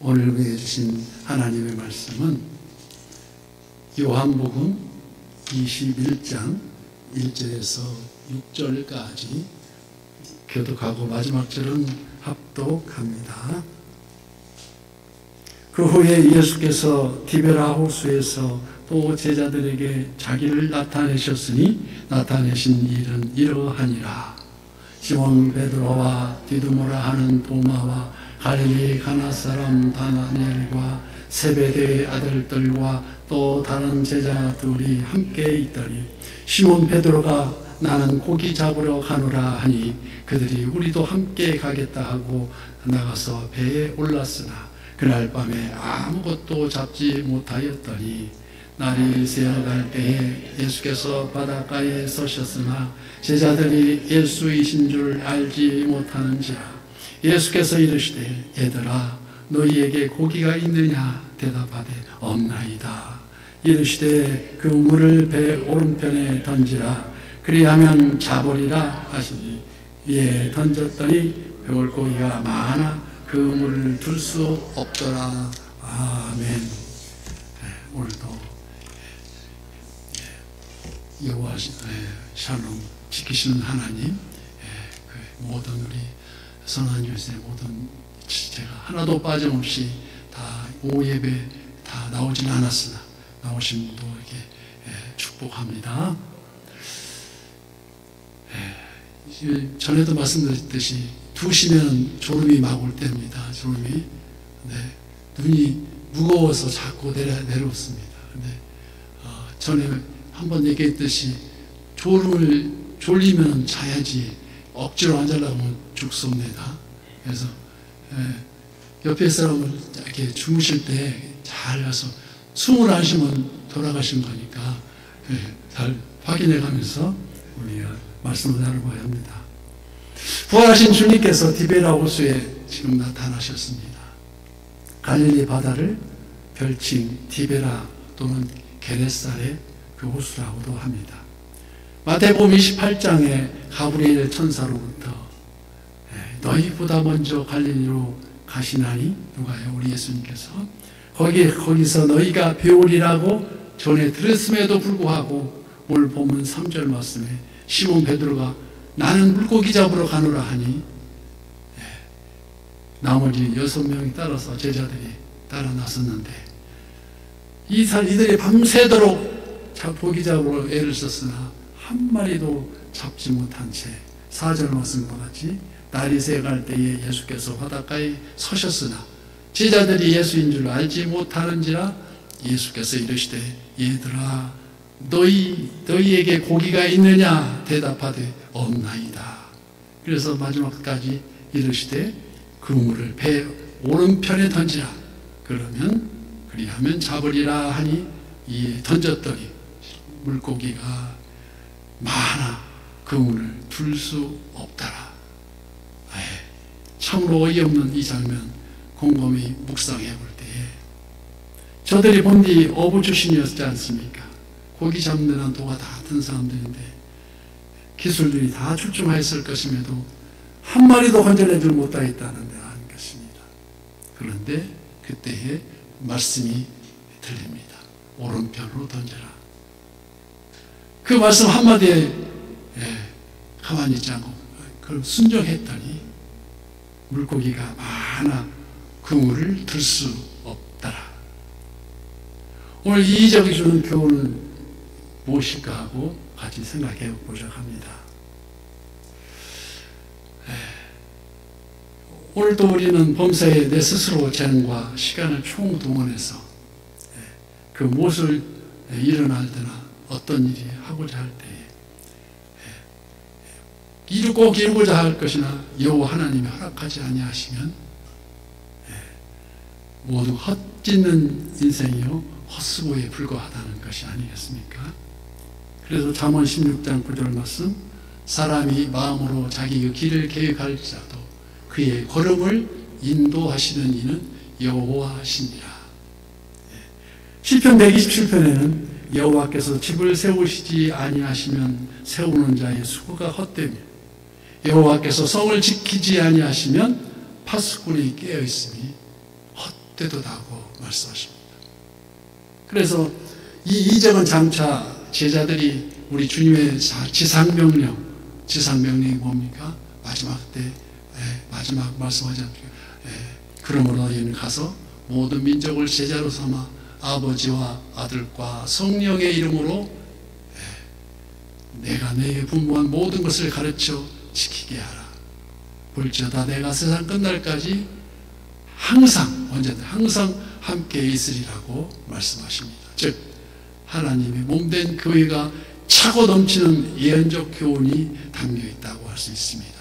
오늘 우리에게 주신 하나님의 말씀은 요한복음 21장 1절에서 6절까지 교독하고 마지막 절은 합독합니다. 그 후에 예수께서 디베라 호수에서 또 제자들에게 자기를 나타내셨으니 나타내신 일은 이러하니라. 시몬 베드로와 디두모라 하는 도마와 갈릴리 가나 사람 다나엘과 세베대의 아들들과 또 다른 제자 둘이 함께 있더니 시몬 베드로가 나는 고기 잡으러 가노라 하니 그들이 우리도 함께 가겠다 하고 나가서 배에 올랐으나 그날 밤에 아무것도 잡지 못하였더니 날이 새어갈 때에 예수께서 바닷가에 서셨으나 제자들이 예수이신 줄 알지 못하는지라. 예수께서 이르시되 얘들아 너희에게 고기가 있느냐 대답하되 없나이다. 이르시되 그 물을 배 오른편에 던지라 그리하면 잡으리라 하시니 이에 던졌더니 배울고기가 많아 그 물을 둘 수 없더라. 아멘. 오늘도 여호와 샬롬 지키시는 하나님, 모든 우리 선한 요새 모든 제가 하나도 빠짐없이 다 오예배 다 나오진 않았으나 나오신 분도 이렇게 축복합니다. 전에도 말씀드렸듯이 2시면 졸음이 막 올 때입니다. 졸음이. 눈이 무거워서 자꾸 내려왔습니다. 근데 전에 한번 얘기했듯이 졸리면 자야지 억지로 앉으려고 하면 죽습니다. 그래서 옆에 사람을 이렇게 주무실 때 잘 가서 숨을 안 쉬면 돌아가신 거니까 잘 확인해 가면서 우리가 말씀을 나눠봐야 합니다. 부활하신 주님께서 디베라 호수에 지금 나타나셨습니다. 갈릴리 바다를 별칭 디베라 또는 게네사렛 그 호수라고도 합니다. 마태복음 28장에 가브리엘 천사로부터 너희보다 먼저 갈릴리로 가시나니 누가요? 우리 예수님께서 거기서 너희가 배우리라고 전에 들었음에도 불구하고 오늘 보면 3절 말씀에 시몬 베드로가 나는 물고기 잡으러 가노라 하니 나머지 6명이 따라서 제자들이 따라 나섰는데 이들이 밤새도록 고기 잡으러 애를 썼으나 한 마리도 잡지 못한 채 4절 말씀과 같이 날이 새갈 때에 예수께서 바닷가에 서셨으나 제자들이 예수인 줄 알지 못하는지라. 예수께서 이르시되 얘들아 너희에게 고기가 있느냐 대답하되 없나이다. 그래서 마지막까지 이르시되 그 물을 배 오른편에 던지라 그리하면 잡으리라 하니 이에 던졌더니 물고기가 많아 그 물을 둘 수 없더라. 참으로 어이없는 이 장면 곰곰이 묵상해 볼 때에 저들이 본디 어부주신이었지 않습니까? 고기 잡는 한 도가 다 든 사람들인데 기술들이 다 출중하였을 것임에도 한 마리도 건져내질 못하겠다는 데 아닌 것입니다. 그런데 그때에 말씀이 들립니다. 오른편으로 던져라. 그 말씀 한마디에 가만히 있지 않고 그걸 순종했더니 물고기가 많아 그 물을 들 수 없더라. 오늘 이 이적이 주는 교훈은 무엇일까 하고 같이 생각해 보자고 합니다. 오늘도 우리는 범사에 내 스스로 재능과 시간을 총동원해서 그 무엇을 일어날 때나 어떤 일이 하고자 할 때에 꼭 이루고자 할 것이나 여호와 하나님이 허락하지 아니하시면 모두 헛짓는 인생이요 헛수고에 불과하다는 것이 아니겠습니까? 그래서 잠언 16장 9절 말씀 사람이 마음으로 자기 길을 계획할지라도 그의 걸음을 인도하시는 이는 여호와시니라. 시편 127편에는 여호와께서 집을 세우시지 아니하시면 세우는 자의 수고가 헛되며 여호와께서 성을 지키지 아니하시면 파수꾼이 깨어있음이 되도다고 말씀하십니다. 그래서 이 이적은 장차 제자들이 우리 주님의 지상명령이 뭡니까? 마지막 때, 마지막 말씀하지 않습니까? 그러므로 너희는 가서 모든 민족을 제자로 삼아 아버지와 아들과 성령의 이름으로 내가 너에게 분부한 모든 것을 가르쳐 지키게 하라. 볼지어다 내가 세상 끝날까지 항상, 언제든 항상 함께 있으리라고 말씀하십니다. 즉 하나님의 몸된 교회가 차고 넘치는 예언적 교훈이 담겨 있다고 할 수 있습니다.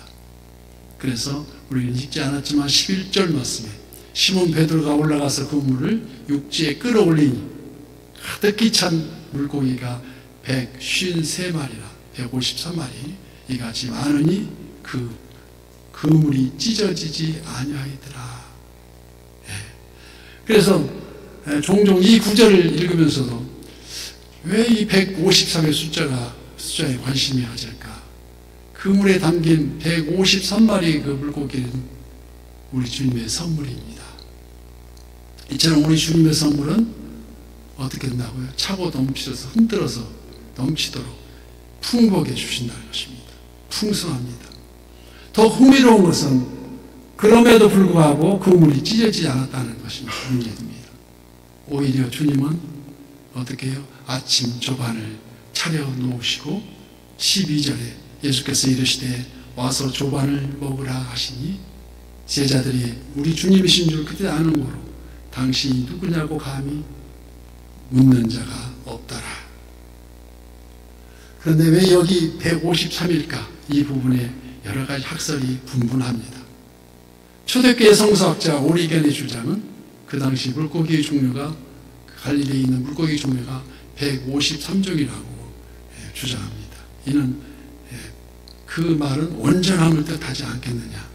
그래서 우리는 읽지 않았지만 11절 말씀에 시몬 베드로가 올라가서 그 물을 육지에 끌어올리니 가득히 찬 물고기가 153마리라 153마리 이같이 많으니 그 물이 찢어지지 아니하이더라. 그래서 종종 이 구절을 읽으면서도 왜 이 153의 숫자에 관심이 가질까? 그 물에 담긴 153마리의 그 물고기는 우리 주님의 선물입니다. 이처럼 우리 주님의 선물은 어떻게 된다고요? 차고 넘치셔서 흔들어서 넘치도록 풍부하게 주신다는 것입니다. 풍성합니다. 더 흥미로운 것은 그럼에도 불구하고 그 물이 찢어지지 않았다는 것입니다. 문제입니다. 오히려 주님은 어떻게 해요? 아침 조반을 차려 놓으시고 12절에 예수께서 이르시되 와서 조반을 먹으라 하시니 제자들이 우리 주님이신 줄 그때 아는 거로 당신이 누구냐고 감히 묻는 자가 없더라. 그런데 왜 여기 153일까? 이 부분에 여러 가지 학설이 분분합니다. 초대교회 성서학자 오리겐의 주장은 그 당시 물고기의 종류가 갈릴리에 있는 물고기 종류가 153종이라고 주장합니다. 이는 그 말은 온전함을 뜻하지 않겠느냐.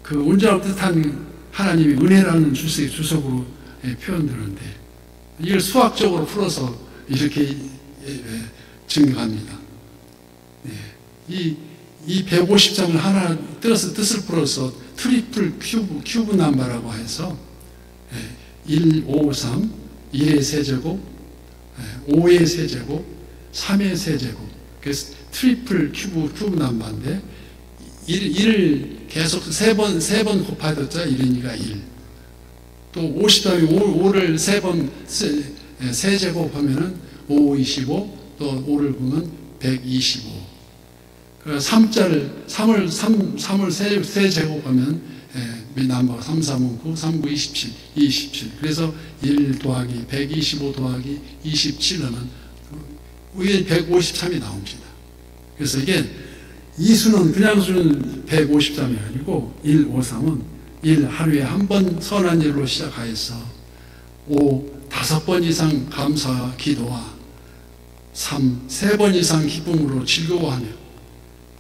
그 온전함을 뜻한 하나님의 은혜라는 주석으로 표현되는데 이걸 수학적으로 풀어서 이렇게 증명합니다. 이 153을 하나 뜻을 풀어서 트리플 큐브 남바라고 해서 1, 5, 3, 1의 세제곱, 5의 세제곱, 3의 세제곱. 그래서 트리플 큐브 남바인데 1을 계속 세 번 곱하였자 1이니까 1. 또 53이 5를 세 번 세제곱하면은 5, 25, 또 5를 보면 125. 3을 세제곱하면 남바가 3, 3은 9, 3, 9, 27. 그래서 1 더하기 125 더하기 27하면 153이 나옵니다. 그래서 이게 이 수는 그냥 수는 153이 아니고 1, 5, 3은 1 하루에 한 번 선한 일로 시작하여서 5, 5번 이상 감사 기도와 3, 3번 이상 기쁨으로 즐거워하며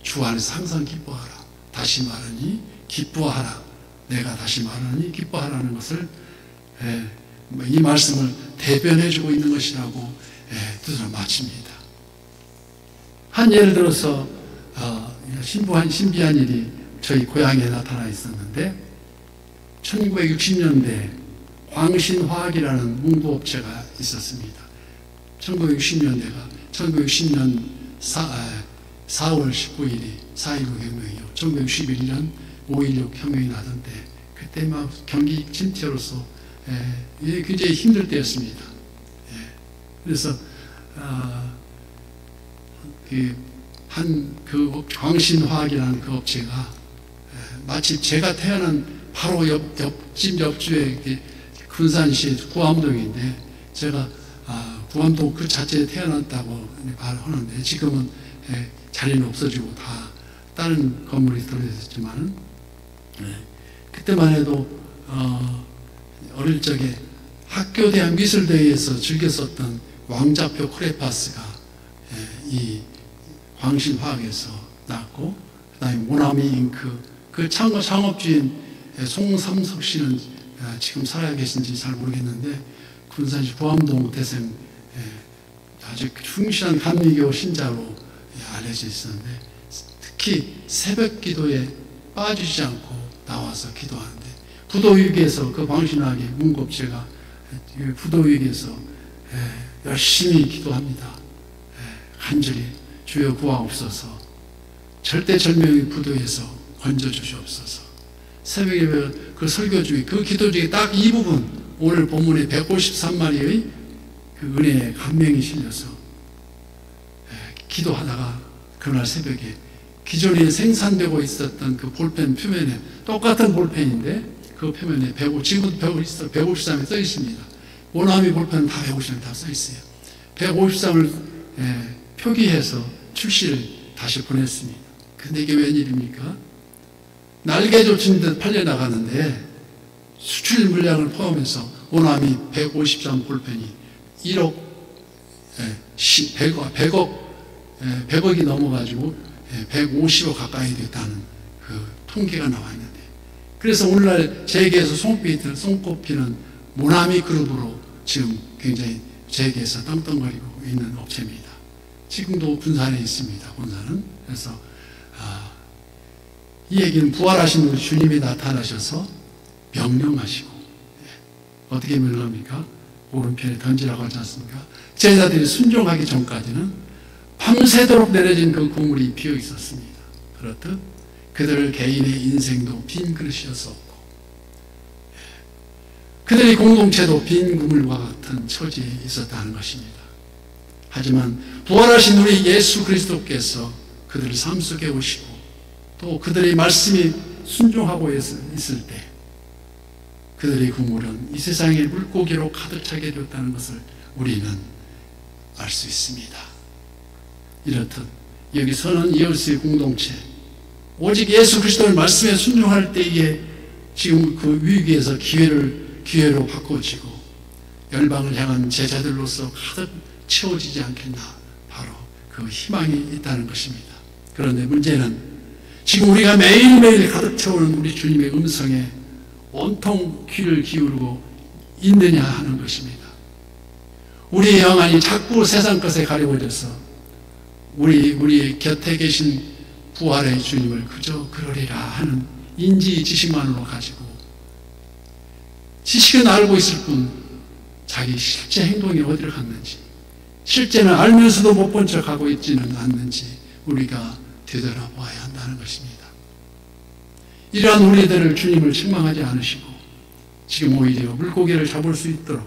주 안에서 항상 기뻐하라. 다시 말하니 기뻐하라. 내가 다시 말하니 기뻐하라는 것을 이 말씀을 대변해주고 있는 것이라고 뜻을 마칩니다. 한 예를 들어서 신비한 일이 저희 고향에 나타나 있었는데 1960년대 광신화학이라는 문구업체가 있었습니다. 1960년 4월 19일이 4.19 혁명이요. 1961년 5.16 혁명이 나던데 그때 막 경기 침체로서 굉장히 힘들 때였습니다. 그래서 광신화학이라는 그 업체가 마치 제가 태어난 바로 옆주에 군산시 구암동인데 제가 구암동 그 자체에 태어났다고 하는데 지금은 자리는 없어지고 다 다른 건물이 들어있었지만 그때만 해도 어릴 적에 학교 대학 미술대회에서 즐겼었던 왕자표 크레파스가 이 광신화학에서 났고 그 다음에 모나미 잉크 그 창업주인 송삼석 씨는 지금 살아계신지 잘 모르겠는데 군산시 구암동 대생 아주 충실한 감리교 신자로 알려져 있었는데 특히 새벽 기도에 빠지지 않고 나와서 기도하는데 부도위기에서 그 방신하게 문급체가 부도위기에서 열심히 기도합니다. 간절히 주여 구하옵소서, 절대절명의 부도에서 건져주시옵소서. 새벽에 그 설교 중에 그 기도 중에 딱 이 부분, 오늘 본문에 153마리의 그 은혜의 감명이 실려서 기도하다가 그날 새벽에 기존에 생산되고 있었던 그 볼펜 표면에, 똑같은 볼펜인데 그 표면에 지금도 153에 써 있습니다. 모나미 볼펜은 다 153에 다 써 있어요. 153을 표기해서 출시를 다시 보냈습니다. 근데 이게 웬일입니까? 날개 젖힌 듯 팔려나가는데 수출 물량을 포함해서 모나미 153 볼펜이 100억이 넘어가지고 150억 가까이 됐다는 그 통계가 나와 있는데, 그래서 오늘날 세계에서 손꼽히는 모나미 그룹으로 지금 굉장히 세계에서 땅덩거리고 있는 업체입니다. 지금도 군산에 있습니다. 군산은. 그래서 이 얘기는 부활하신 우리 주님이 나타나셔서 명령하시고, 어떻게 명령합니까? 오른편에 던지라고 하지 않습니까? 제자들이 순종하기 전까지는 밤새도록 내려진 그 국물이 비어 있었습니다. 그렇듯 그들 개인의 인생도 빈 그릇이었었고, 그들의 공동체도 빈 그물과 같은 처지에 있었다는 것입니다. 하지만 부활하신 우리 예수 그리스도께서 그들을 삶 속에 오시고, 또 그들의 말씀이 순종하고 있을 때 그들의 국물은 이 세상의 물고기로 가득 차게 되었다는 것을 우리는 알 수 있습니다. 이렇듯 여기서는 이어스의 공동체, 오직 예수 그리스도의 말씀에 순종할 때에 지금 그 위기에서 기회로 바꿔지고 열방을 향한 제자들로서 가득 채워지지 않겠나, 바로 그 희망이 있다는 것입니다. 그런데 문제는 지금 우리가 매일매일 가득 채우는 우리 주님의 음성에 온통 귀를 기울이고 있느냐 하는 것입니다. 우리의 영안이 자꾸 세상 것에 가려워져서 우리 곁에 계신 부활의 주님을 그저 그러리라 하는 인지 지식만으로 가지고, 지식은 알고 있을 뿐 자기 실제 행동이 어디로 갔는지, 실제는 알면서도 못 본 척하고 있지는 않는지 우리가 되돌아보아야 한다는 것입니다. 이러한 우리들을 주님을 책망하지 않으시고 지금 오히려 물고기를 잡을 수 있도록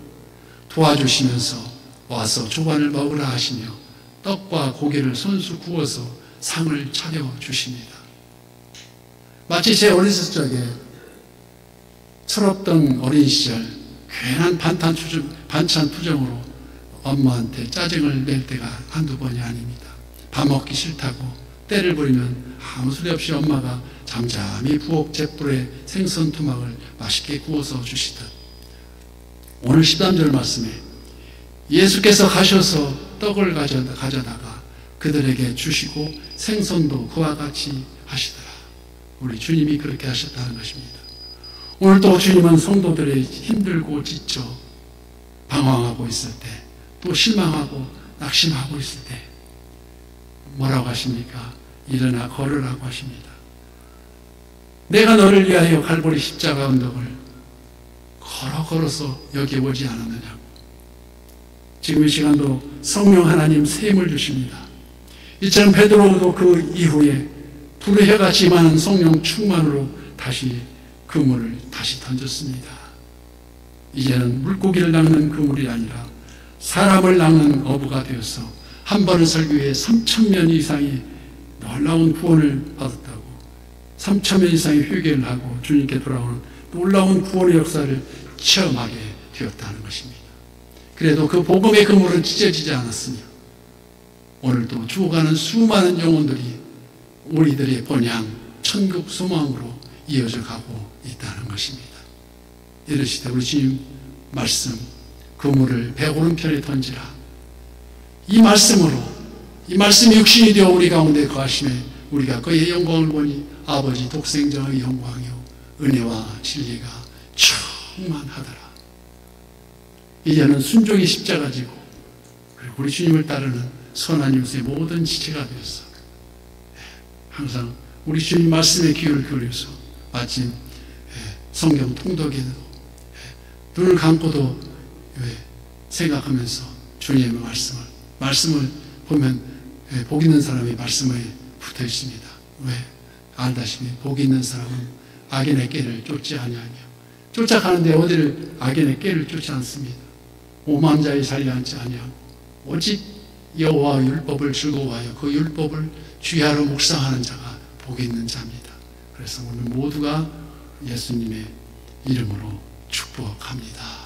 도와주시면서 와서 조반을 먹으라 하시며 떡과 고기를 손수 구워서 상을 차려주십니다. 마치 제 어렸을 적에 철없던 어린 시절 괜한 반찬 투정으로 엄마한테 짜증을 낼 때가 한두 번이 아닙니다. 밥 먹기 싫다고 때를 부리면 아무 소리 없이 엄마가 잠잠히 부엌 잿불에 생선 토막을 맛있게 구워서 주시듯, 오늘 13절 말씀에 예수께서 가셔서 떡을 가져다가 그들에게 주시고 생선도 그와 같이 하시더라. 우리 주님이 그렇게 하셨다는 것입니다. 오늘 또 주님은 성도들의 힘들고 지쳐 방황하고 있을 때, 또 실망하고 낙심하고 있을 때 뭐라고 하십니까? 일어나 걸으라고 하십니다. 내가 너를 위하여 갈보리 십자가 언덕을 걸어서 여기 오지 않았느냐고. 지금 이 시간도 성령 하나님 셈을 주십니다. 이처럼 베드로도 그 이후에 불의 해같이 많은 성령 충만으로 다시 그물을 다시 던졌습니다. 이제는 물고기를 낚는 그물이 아니라 사람을 낚는 어부가 되어서 한 번의 설교에 3,000명 이상이 놀라운 구원을 받았다고, 3,000명 이상이 회개를 하고 주님께 돌아오는 놀라운 구원의 역사를 체험하게 되었다는 것입니다. 그래도 그 복음의 그물은 찢어지지 않았으며 오늘도 죽어가는 수많은 영혼들이 우리들의 본향 천국 소망으로 이어져 가고 있다는 것입니다. 이러시되 우리 주님 말씀, 그물을 배 오른편에 던지라. 이 말씀으로, 이 말씀이 육신이 되어 우리 가운데 거하심에 우리가 그의 영광을 보니 아버지 독생자의 영광이요 은혜와 진리가 충만하더라. 이제는 순종이 십자가 지고 그리고 우리 주님을 따르는 선한 이웃의 모든 지체가 되었어. 항상 우리 주님 말씀에 귀를 기울여서 마침 성경 통독에도 눈을 감고도 생각하면서 주님의 말씀을 보면 복 있는 사람이 말씀에 붙어 있습니다. 왜? 알다시피 복 있는 사람은 악인의 꾀를 쫓지 아니하며, 쫓아가는데 어디를 악인의 꾀를 쫓지 않습니다. 오만 자의 자리에 앉지 아니하고 오직 여호와 율법을 즐거워하여 그 율법을 주야로 묵상하는 자가 복 있는 자입니다. 그래서 오늘 모두가 예수님의 이름으로 축복합니다.